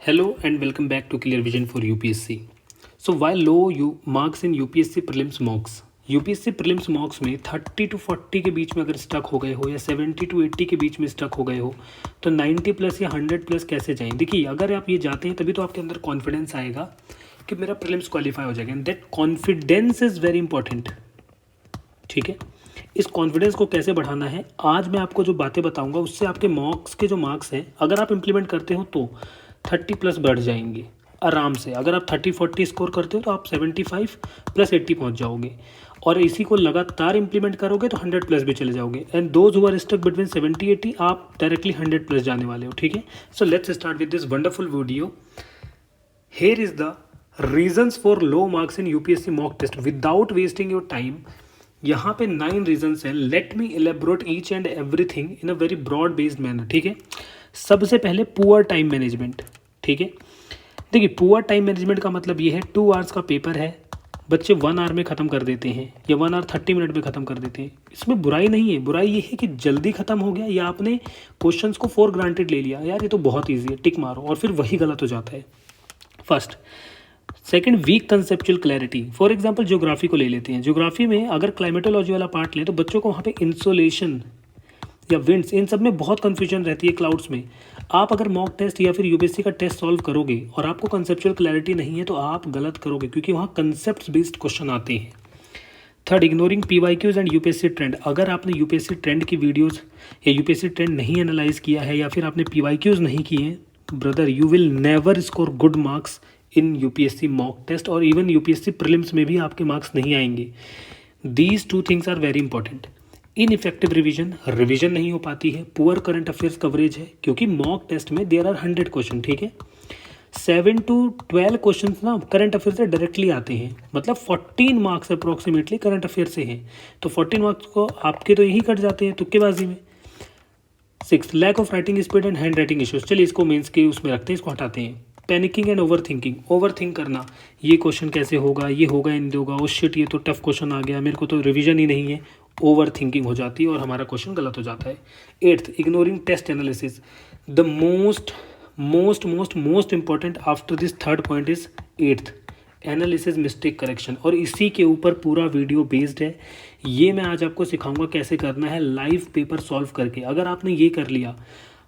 Hello and welcome back to Clear Vision for UPSC. So while low marks in UPSC prelims mocks, UPSC prelims मॉक्स में 30 to 40 के बीच में अगर stuck हो गए हो या 70 to 80 के बीच में स्टक हो गए हो तो 90 प्लस या 100 प्लस कैसे जाएं। देखिए अगर आप ये जाते हैं तभी तो आपके अंदर कॉन्फिडेंस आएगा कि मेरा प्रीलिम्स क्वालिफाई हो जाएगा and that confidence is very important. ठीक है, इस कॉन्फिडेंस को कैसे बढ़ाना है आज मैं आपको जो बातें बताऊंगा उससे आपके मॉक्स के जो मार्क्स हैं अगर आप इम्प्लीमेंट करते हो तो 30 प्लस बढ़ जाएंगे आराम से। अगर आप 30-40 स्कोर करते हो तो आप 75 प्लस 80 पहुंच जाओगे और इसी को लगातार इंप्लीमेंट करोगे तो 100 प्लस भी चले जाओगे and those who are stuck between 70-80 आप डायरेक्टली 100 प्लस जाने वाले हो। ठीक है, so let's start with this wonderful video. Here is the reasons for low marks in UPSC mock test without wasting your time. यहाँ पे 9 रीजंस हैं। Let me elaborate each and everything in a very broad based manner. ठीक है, सबसे पहले poor time management. ठीक है, देखिए पुअर टाइम मैनेजमेंट का मतलब ये है 2 आवर्स का पेपर है, बच्चे 1 आवर में ख़त्म कर देते हैं या 1 आवर 30 मिनट में ख़त्म कर देते हैं। इसमें बुराई नहीं है, बुराई ये है कि जल्दी ख़त्म हो गया या आपने क्वेश्चंस को फॉर ग्रांटेड ले लिया, यार ये तो बहुत ईजी है टिक मारो, और फिर वही गलत हो जाता है। First, second, weak conceptual clarity. For example geography को ले लेते हैं। ज्योग्राफी में अगर क्लाइमेटोलॉजी वाला पार्ट लें तो बच्चों को वहाँ पे इंसोलेशन या विंड्स इन सब में बहुत कन्फ्यूजन रहती है क्लाउड्स में। आप अगर मॉक टेस्ट या फिर यूपीएससी का टेस्ट सॉल्व करोगे और आपको कंसेप्चुअल क्लैरिटी नहीं है तो आप गलत करोगे क्योंकि वहाँ कंसेप्ट बेस्ड क्वेश्चन आते हैं। Third, ignoring PYQs and UPSC trend. अगर आपने यूपीएससी ट्रेंड की वीडियोस या यूपीएससी ट्रेंड नहीं एनालाइज किया है या फिर आपने पीवाईक्यूज नहीं किए, brother you will never score good marks in UPSC mock test और इवन यूपीएससी प्रीलिम्स में भी आपके मार्क्स नहीं आएंगे। These 2 things are very important. Ineffective revision नहीं हो पाती है। पुअर करंट अफेयर्स कवरेज है क्योंकि मॉक टेस्ट में देयर आर 100 क्वेश्चन। ठीक है, 7 to 12 क्वेश्चन ना करंट अफेयर से डायरेक्टली आते हैं, मतलब 14 मार्क्स अप्रोक्सीमेटली करंट अफेयर से हैं। तो 14 मार्क्स को आपके तो यही कट जाते हैं तुक्केबाजी में। 6, lack of writing speed and handwriting issues. चलिए इसको मेंस के उसमें रखते हैं, इसको हटाते हैं। पैनिकिंग एंड ओवर थिंक करना, ये क्वेश्चन कैसे होगा, ये होगा इन होगा, उस शिट ये तो टफ क्वेश्चन आ गया, मेरे को तो रिवीजन ही नहीं है। ओवर थिंकिंग हो जाती है और हमारा क्वेश्चन गलत हो जाता है। 8th, ignoring test analysis. The most important after this third point is 8th, analysis mistake correction, और इसी के ऊपर पूरा वीडियो बेस्ड है। ये मैं आज आपको सिखाऊंगा कैसे करना है लाइव पेपर सॉल्व करके। अगर आपने ये कर लिया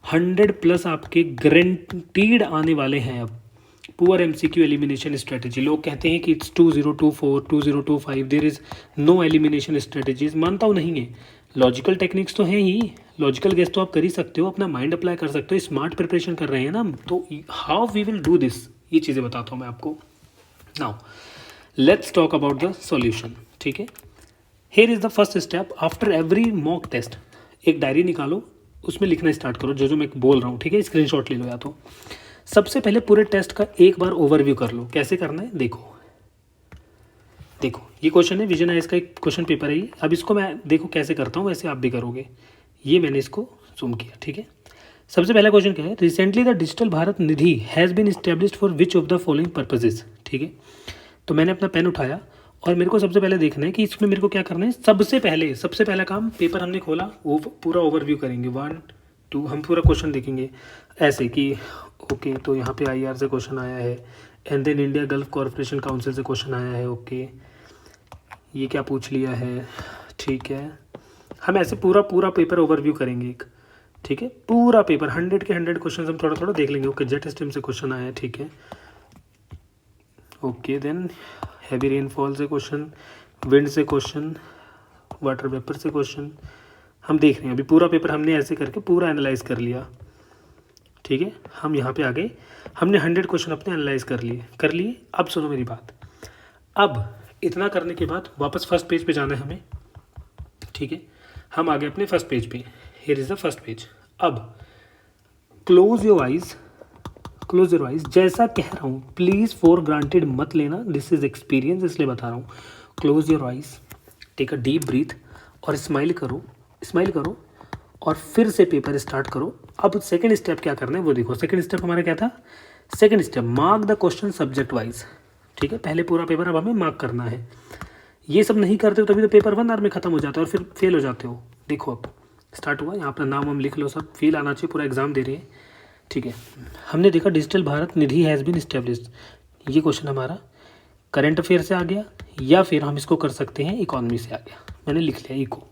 100 प्लस आपके गारंटीड आने वाले हैं। अब पुअर एमसीक्यू एलिमिनेशन स्ट्रेटेजी, लोग कहते हैं कि it's 2024 2025 there is no elimination strategies. मानता हूँ नहीं है, लॉजिकल टेक्निक्स तो हैं ही, लॉजिकल गेस तो आप कर ही सकते हो, अपना माइंड अप्लाई कर सकते हो, स्मार्ट प्रिपरेशन कर रहे हैं ना, तो how we will do this, ये चीज़ें बताता हूँ मैं आपको। Now let's talk about the solution. ठीक है, here is the first step. After every mock test एक डायरी निकालो, उसमें लिखना स्टार्ट करो जो मैं बोल रहा हूँ। ठीक है, स्क्रीनशॉट ले लो या तो। सबसे पहले पूरे टेस्ट का एक बार ओवरव्यू कर लो। कैसे करना है देखो ये क्वेश्चन है, विजन आईएएस का एक क्वेश्चन पेपर है ये। अब इसको मैं देखो कैसे करता हूँ, वैसे आप भी करोगे। ये मैंने इसको जूम किया। ठीक है, सबसे पहला क्वेश्चन क्या है, recently the digital Bharat Nidhi has been established for which of the following purposes. ठीक है, तो मैंने अपना पेन उठाया और मेरे को सबसे पहले देखना है कि इसमें मेरे को क्या करना है। सबसे पहला काम, पेपर हमने खोला, वो पूरा ओवरव्यू करेंगे। 1 2 हम पूरा क्वेश्चन देखेंगे ऐसे कि ओके तो यहाँ पे आईआर से क्वेश्चन आया है and then India Gulf corporation council से क्वेश्चन आया है। ओके ये क्या पूछ लिया है, ठीक है। हम ऐसे पूरा पेपर ओवरव्यू करेंगे एक। ठीक है, पूरा पेपर 100 के 100 क्वेश्चन हम थोड़ा देख लेंगे। ओके जेट स्ट्रीम से क्वेश्चन आया है, ठीक है। ओके देन हैवी रेनफॉल से क्वेश्चन, विंड से क्वेश्चन, वाटर वेपर से क्वेश्चन, हम देख रहे हैं। अभी पूरा पेपर हमने ऐसे करके पूरा एनालाइज कर लिया। ठीक है, हम यहाँ पे आ गए, हमने 100 क्वेश्चन अपने एनालाइज कर लिए। अब सुनो मेरी बात, अब इतना करने के बाद वापस फर्स्ट पेज पे जाना है हमें। ठीक है, हम आ गए अपने फर्स्ट पेज पे। Here is the first page. अब क्लोज योर आइज, जैसा कह रहा हूँ प्लीज़ फॉर ग्रांटेड मत लेना, दिस इज एक्सपीरियंस इसलिए बता रहा हूँ। Close your eyes, take a deep breath और स्माइल करो और फिर से पेपर स्टार्ट करो। अब सेकंड स्टेप क्या करना है वो देखो। सेकंड स्टेप हमारा क्या था, second step mark the question subject wise. ठीक है, पहले पूरा पेपर अब हमें मार्क करना है। ये सब नहीं करते हो तभी तो पेपर 1 आवर में ख़त्म हो जाता है और फिर फेल हो जाते हो। देखो अब स्टार्ट हुआ, यहाँ अपना नाम हम लिख लो, सब फील आना चाहिए, पूरा एग्जाम दे रहे हैं। ठीक है, हमने देखा digital Bharat Nidhi has been established, ये क्वेश्चन हमारा करंट अफेयर से आ गया या फिर हम इसको कर सकते हैं इकोनॉमी से आ गया। मैंने लिख लिया eco.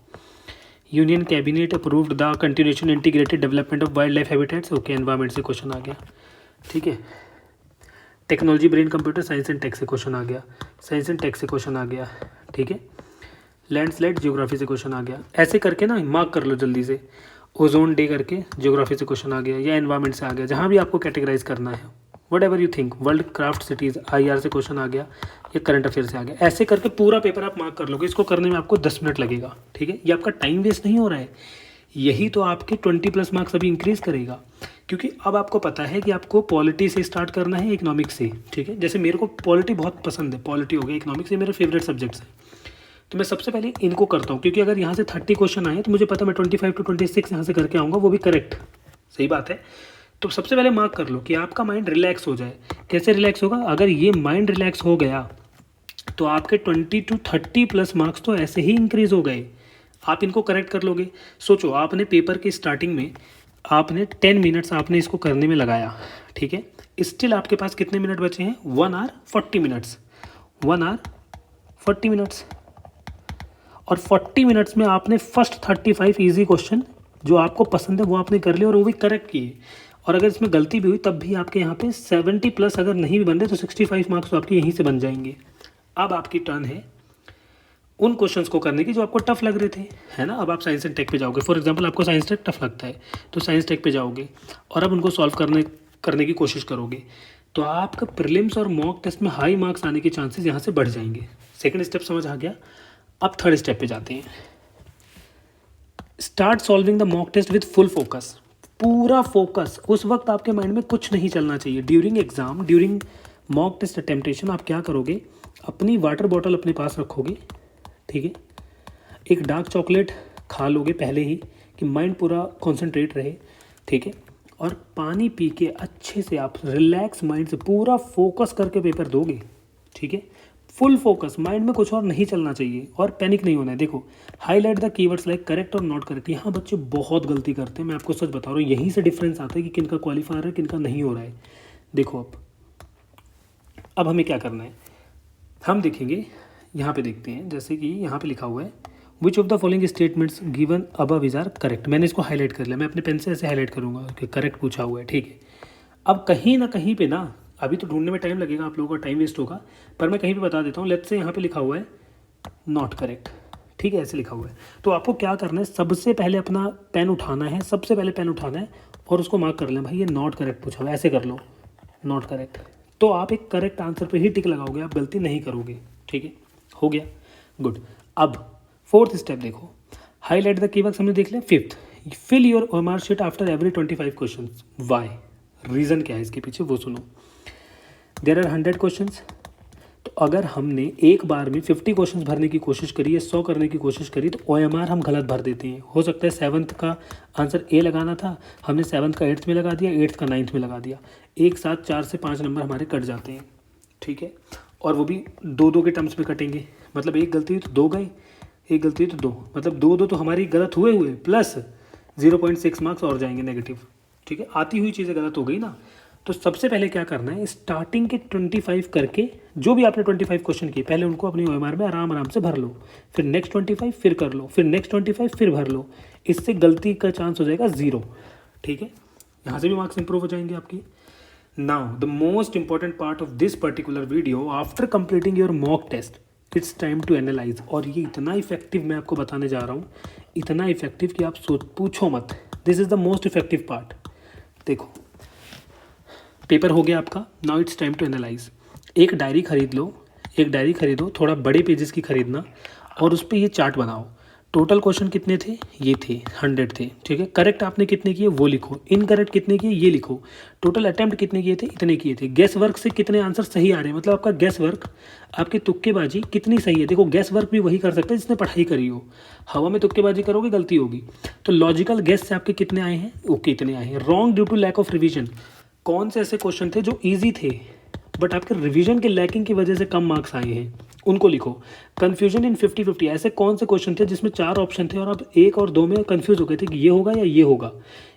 Union cabinet approved the continuation integrated development of wildlife habitats, okay environment से क्वेश्चन आ गया। ठीक है, technology brain computer science and tech से क्वेश्चन आ गया, साइंस एंड टेक से क्वेश्चन आ गया। ठीक है, लैंडस्लाइड जियोग्राफी से क्वेश्चन आ गया। ऐसे करके ना मार्क कर लो जल्दी से। ओजोन डे करके जियोग्राफी से क्वेश्चन आ गया या एनवायरमेंट से आ गया, जहाँ भी आपको कैटेगराइज करना है। What ever you think, world craft cities IR से क्वेश्चन आ गया या करंट अफेयर से आ गया। ऐसे करके पूरा पेपर आप मार्क कर लोगे। इसको करने में आपको 10 मिनट लगेगा। ठीक है, ये आपका टाइम वेस्ट नहीं हो रहा है, यही तो आपके 20+ मार्क्स अभी इंक्रीज़ करेगा। क्योंकि अब आपको पता है कि आपको पॉलिटी से स्टार्ट करना है, इकोनॉमिक्स से। ठीक है, जैसे मेरे को पॉलिटी बहुत पसंद है, पॉलिटी हो गया, इकोनॉमिक्स ये मेरे फेवरेट सब्जेक्ट्स हैं। तो मैं सबसे पहले इनको करता हूँ, क्योंकि अगर यहाँ से 30 क्वेश्चन आए तो मुझे पता मैं 25 to 26 यहाँ से करके आऊँगा, वो भी करेक्ट। सही बात है। तो सबसे पहले मार्क कर लो कि आपका माइंड रिलैक्स हो जाए। कैसे रिलैक्स होगा? अगर ये माइंड रिलैक्स हो गया तो आपके 20 to 30+ मार्क्स तो ऐसे ही इंक्रीज हो गए। आप इनको करेक्ट कर लोगे। सोचो, आपने पेपर के स्टार्टिंग में आपने 10 मिनट्स आपने इसको करने में लगाया। ठीक है, स्टिल आपके पास कितने मिनट बचे हैं? 1 hour 40 मिनट्स, 1 hour 40 मिनट्स। और 40 मिनट्स में आपने फर्स्ट 35 इजी क्वेश्चन जो आपको पसंद है वो आपने कर लिए और वो भी करेक्ट किए। और अगर इसमें गलती भी हुई तब भी आपके यहाँ पे 70+ अगर नहीं भी बन रहे तो 65 मार्क्स तो आपके यहीं से बन जाएंगे। अब आपकी टर्न है उन क्वेश्चंस को करने की जो आपको टफ लग रहे थे, है ना। अब आप साइंस एंड टेक पे जाओगे। फॉर एग्जांपल आपको साइंस टेक टफ लगता है तो साइंस टेक पे जाओगे और अब उनको सॉल्व करने की कोशिश करोगे, तो आपका प्रीलिम्स और मॉक टेस्ट में हाई मार्क्स आने के चांसेस यहाँ से बढ़ जाएंगे। सेकेंड स्टेप समझ आ गया। अब थर्ड स्टेप पे जाते हैं। Start solving the mock test with full focus. पूरा फोकस, उस वक्त आपके माइंड में कुछ नहीं चलना चाहिए। During exam, during mock test attemptation आप क्या करोगे? अपनी वाटर बॉटल अपने पास रखोगे। ठीक है, एक डार्क चॉकलेट खा लोगे पहले ही कि माइंड पूरा कॉन्सेंट्रेट रहे। ठीक है, और पानी पी के अच्छे से आप रिलैक्स माइंड से पूरा फोकस करके पेपर दोगे। ठीक है, फुल फोकस, माइंड में कुछ और नहीं चलना चाहिए और पैनिक नहीं होना है। देखो, highlight the keywords like correct और नॉट करेक्ट। यहाँ बच्चे बहुत गलती करते हैं, मैं आपको सच बता रहा हूँ। यहीं से डिफरेंस आता है कि किनका क्वालिफायर है, किनका नहीं हो रहा है। देखो अब हमें क्या करना है, हम देखेंगे। यहाँ पे देखते हैं, जैसे कि यहाँ पे लिखा हुआ है which of the following statements given above is are correct. मैंने इसको हाईलाइट कर लिया, मैं अपने पेन से ऐसे हाईलाइट करूँगा कि करेक्ट पूछा हुआ है। ठीक है, अब कहीं ना कहीं पे ना, अभी तो ढूंढने में टाइम लगेगा, आप लोगों का टाइम वेस्ट होगा, पर मैं कहीं पे बता देता हूँ। लेट्स से यहाँ पे लिखा हुआ है नॉट करेक्ट। ठीक है, ऐसे लिखा हुआ है। तो आपको क्या करना है, सबसे पहले अपना पेन उठाना है, सबसे पहले पेन उठाना है और उसको मार्क कर लें, भाई ये नॉट करेक्ट पूछा हुआ है, ऐसे कर लो नॉट करेक्ट। तो आप एक करेक्ट आंसर पे ही टिक लगाओगे, आप गलती नहीं करोगे। ठीक है, हो गया, गुड। अब फोर्थ स्टेप देखो, हाईलाइट द कीवर्ड्स हमने देख लिया। Fifth, fill your OMR sheet after every 25 question. Why, reason क्या है इसके पीछे वो सुनो। There are 100 questions. तो अगर हमने एक बार में 50 क्वेश्चंस भरने की कोशिश करी है, 100 करने की कोशिश करी, तो OMR हम गलत भर देते हैं। हो सकता है 7th का आंसर A लगाना था, हमने 7th का 8th में लगा दिया, 8th का 9th में लगा दिया। एक साथ 4 से 5 नंबर हमारे कट जाते हैं। ठीक है, और वो भी 2-2 के टर्म्स में कटेंगे। मतलब एक गलती हुई तो 2 गए, एक गलती हुई तो 2, मतलब 2-2 तो हमारी गलत हुए प्लस 0.6 मार्क्स और जाएंगे नेगेटिव। ठीक है, आती हुई चीज़ें गलत हो गई ना। तो सबसे पहले क्या करना है, स्टार्टिंग के 25 करके, जो भी आपने 25 क्वेश्चन किए पहले उनको अपनी OMR में आराम से भर लो, फिर नेक्स्ट 25 फिर कर लो, फिर नेक्स्ट 25 फिर भर लो। इससे गलती का चांस हो जाएगा 0। ठीक है, यहाँ से भी मार्क्स इंप्रूव हो जाएंगे आपकी। Now the most important part of this particular video, after completing your mock test it's time to analyse. और ये इतना इफेक्टिव मैं आपको बताने जा रहा हूँ, इतना इफेक्टिव कि आप पूछो मत। This is the most effective part. देखो, पेपर हो गया आपका, now it's time to analyse. एक डायरी खरीद लो, एक डायरी खरीदो, थोड़ा बड़े पेजेस की खरीदना, और उस पर ये चार्ट बनाओ। टोटल क्वेश्चन कितने थे? ये थे 100 थे। ठीक है, करेक्ट आपने कितने किए वो लिखो, इनकरेक्ट कितने किए ये लिखो, टोटल अटेम्प्ट कितने किए थे इतने किए थे, गैस वर्क से कितने आंसर सही आ रहे हैं, मतलब आपका गैस वर्क, आपकी तुक्केबाजी कितनी सही है। देखो, गैस वर्क भी वही कर सकता है जिसने पढ़ाई करी हो, हवा में तुक्केबाजी करोगे गलती होगी। तो लॉजिकल गैस से आपके कितने आए हैं? ओके, इतने आए हैं। Wrong due to lack of revision, कौन से ऐसे क्वेश्चन थे जो ईजी थे बट आपके रिवीजन के लैकिंग की वजह से कम मार्क्स आए हैं, उनको लिखो। कन्फ्यूजन इन 50-50, ऐसे कौन से क्वेश्चन थे जिसमें 4 ऑप्शन थे और आप 1 और 2 में कन्फ्यूज हो गए थे कि ये होगा या ये होगा।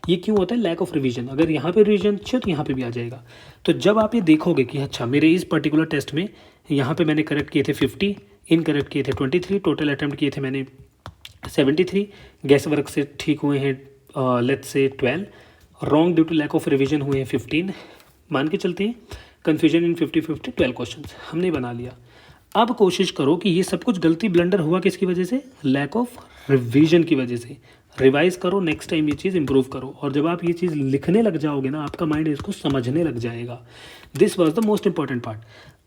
ये क्यों होता है? Lack of revision. अगर यहाँ पे रिवीजन अच्छी हो तो यहाँ पे भी आ जाएगा। तो जब आप ये देखोगे कि अच्छा मेरे इस पर्टिकुलर टेस्ट में यहाँ पे मैंने करेक्ट किए थे 50, इनकरेक्ट किए थे 23, टोटल अटैम्प्ट किए थे मैंने 73, गैस वर्क से ठीक हुए हैं लेट्स से 12, wrong due to lack of revision हुए हैं 15, मान के चलते हैं कन्फ्यूजन इन 50-50 12 क्वेश्चन हमने बना लिया। अब कोशिश करो कि ये सब कुछ गलती ब्लंडर हुआ किसकी वजह से? लैक ऑफ रिवीजन की वजह से। रिवाइज करो, नेक्स्ट टाइम ये चीज़ इंप्रूव करो, और जब आप ये चीज़ लिखने लग जाओगे ना, आपका माइंड इसको समझने लग जाएगा। This was the most important part.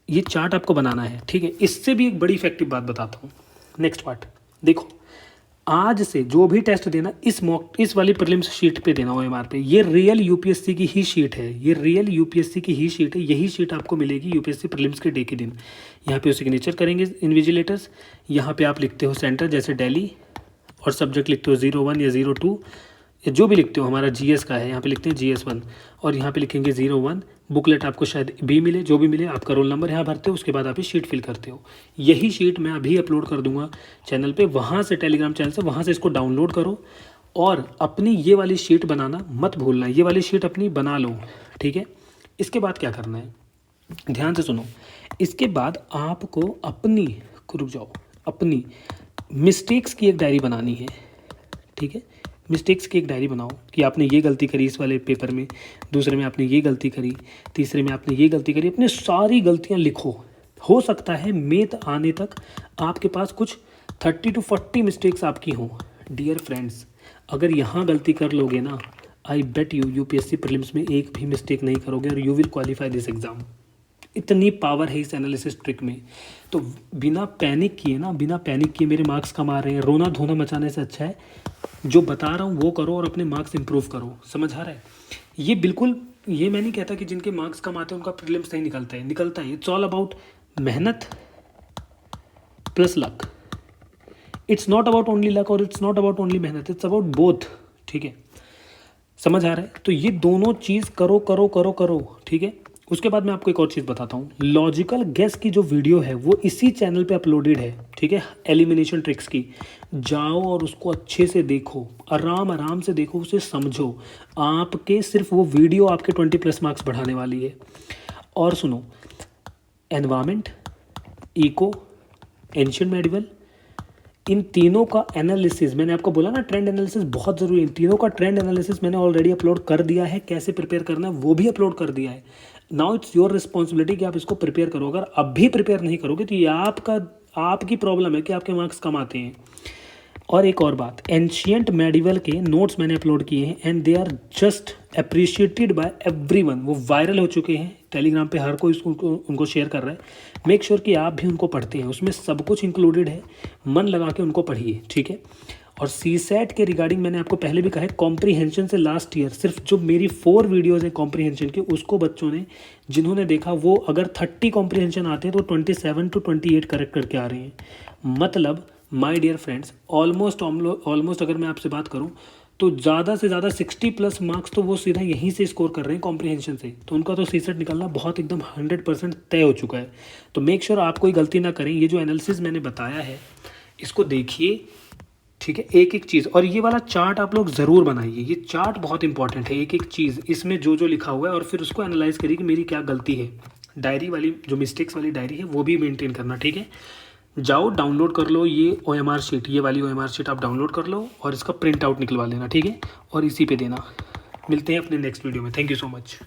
ये चार्ट आपको बनाना है, ठीक है। इससे भी एक बड़ी इफेक्टिव बात बताता हूँ। नेक्स्ट पार्ट देखो, आज से जो भी टेस्ट देना इस वाली प्रीलिम्स शीट पे देना OMR पे। ये रियल यूपीएससी की ही शीट है, ये रियल यूपीएससी की ही शीट है। यही शीट आपको मिलेगी यूपीएससी प्रीलिम्स के डे के दिन। यहाँ पे सिग्नेचर करेंगे इन्विजिलेटर्स, यहाँ पे आप लिखते हो सेंटर जैसे दिल्ली, और सब्जेक्ट लिखते हो 01 या 02 या जो भी लिखते हो। हमारा GS का है, यहाँ पे लिखते हैं GS1, और यहाँ पे लिखेंगे 01। बुकलेट आपको शायद B मिले, जो भी मिले, आपका रोल नंबर यहाँ भरते हो, उसके बाद आप ये शीट फिल करते हो। यही शीट मैं अभी अपलोड कर दूंगा चैनल पे, वहाँ से टेलीग्राम चैनल से, वहाँ से इसको डाउनलोड करो और अपनी ये वाली शीट बनाना मत भूलना। ये वाली शीट अपनी बना लो, ठीक है। इसके बाद क्या करना है, ध्यान से सुनो। इसके बाद आपको अपनी, रुक जाओ, अपनी मिस्टेक्स की एक डायरी बनानी है, ठीक है। मिस्टेक्स की एक डायरी बनाओ कि आपने ये गलती करी इस वाले पेपर में, दूसरे में आपने ये गलती करी, तीसरे में आपने ये गलती करी। अपने सारी गलतियां लिखो। हो सकता है मेथ आने तक आपके पास कुछ 30 to 40 मिस्टेक्स आपकी हों। डियर फ्रेंड्स, अगर यहाँ गलती कर लोगे ना, आई बेट यू यूपीएससी प्रीलिम्स में एक भी मिस्टेक नहीं करोगे और you will qualify this exam. इतनी पावर है इस एनालिसिस ट्रिक में। तो बिना पैनिक किए ना, बिना पैनिक किए मेरे मार्क्स कम आ रहे हैं, रोना धोना मचाने से अच्छा है जो बता रहा हूँ वो करो और अपने मार्क्स इंप्रूव करो। समझ आ रहा है? ये बिल्कुल, ये मैं नहीं कहता कि जिनके मार्क्स कम आते हैं उनका प्रीलिम्स नहीं निकलता है, निकलता है। इट्स ऑल अबाउट मेहनत plus luck. It's not about only luck और इट्स नॉट अबाउट ओनली मेहनत, इट्स अबाउट बोथ, ठीक है। समझ आ रहा है? तो ये दोनों चीज़ करो करो करो करो, ठीक है। उसके बाद मैं आपको एक और चीज़ बताता हूँ। लॉजिकल गेस की जो वीडियो है वो इसी चैनल पे अपलोडेड है, ठीक है, एलिमिनेशन ट्रिक्स की। जाओ और उसको अच्छे से देखो, आराम आराम से देखो, उसे समझो। आपके सिर्फ वो वीडियो आपके 20+ मार्क्स बढ़ाने वाली है। और सुनो, एनवायरमेंट, इको, एंशिएंट मेडिवल, इन तीनों का एनालिसिस, मैंने आपको बोला ना ट्रेंड एनालिसिस बहुत ज़रूरी है। इन तीनों का ट्रेंड एनालिसिस मैंने ऑलरेडी अपलोड कर दिया है। कैसे प्रिपेयर करना है वो भी अपलोड कर दिया है। नाउ इट्स योर रिस्पॉन्सिबिलिटी कि आप इसको प्रिपेयर करो। अगर अब भी प्रिपेयर नहीं करोगे तो ये आपकी प्रॉब्लम है कि आपके मार्क्स कम आते हैं। और एक और बात, एंशिएंट मेडिवल के नोट्स मैंने अपलोड किए हैं and they are just appreciated by everyone. वो वायरल हो चुके हैं टेलीग्राम पे, हर कोई उनको शेयर कर रहा है। मेक श्योर कि आप भी उनको पढ़ते हैं, उसमें सब कुछ इंक्लूडेड है। मन लगा के उनको पढ़िए, ठीक है। और CSAT के रिगार्डिंग मैंने आपको पहले भी कहा है, कॉम्प्रीहेंशन से लास्ट ईयर सिर्फ जो मेरी 4 वीडियोज़ हैं कॉम्प्रीहेंशन के, उसको बच्चों ने जिन्होंने देखा वो अगर 30 कॉम्प्रीहेंशन आते हैं तो 27 to 28 करेक्ट करके आ रहे हैं। मतलब माय डियर फ्रेंड्स, ऑलमोस्ट अगर मैं आपसे बात करूं तो ज़्यादा से ज़्यादा 60+ मार्क्स तो वो सीधा यहीं से स्कोर कर रहे हैं कॉम्प्रीहेंशन से। तो उनका तो CSAT निकलना बहुत एकदम 100% तय हो चुका है। तो मेक श्योर आप कोई गलती ना करें। ये जो एनालिसिस मैंने बताया है इसको देखिए, ठीक है, एक एक चीज़। और ये वाला चार्ट आप लोग ज़रूर बनाइए, ये चार्ट बहुत इंपॉर्टेंट है। एक एक चीज़ इसमें जो जो लिखा हुआ है और फिर उसको एनालाइज करिए कि मेरी क्या गलती है। डायरी वाली जो मिस्टेक्स वाली डायरी है वो भी मेंटेन करना, ठीक है। जाओ डाउनलोड कर लो ये OMR शीट, ये वाली OMR शीट आप डाउनलोड कर लो और इसका प्रिंट आउट निकलवा लेना, ठीक है, और इसी पे देना। मिलते हैं अपने नेक्स्ट वीडियो में। Thank you so much.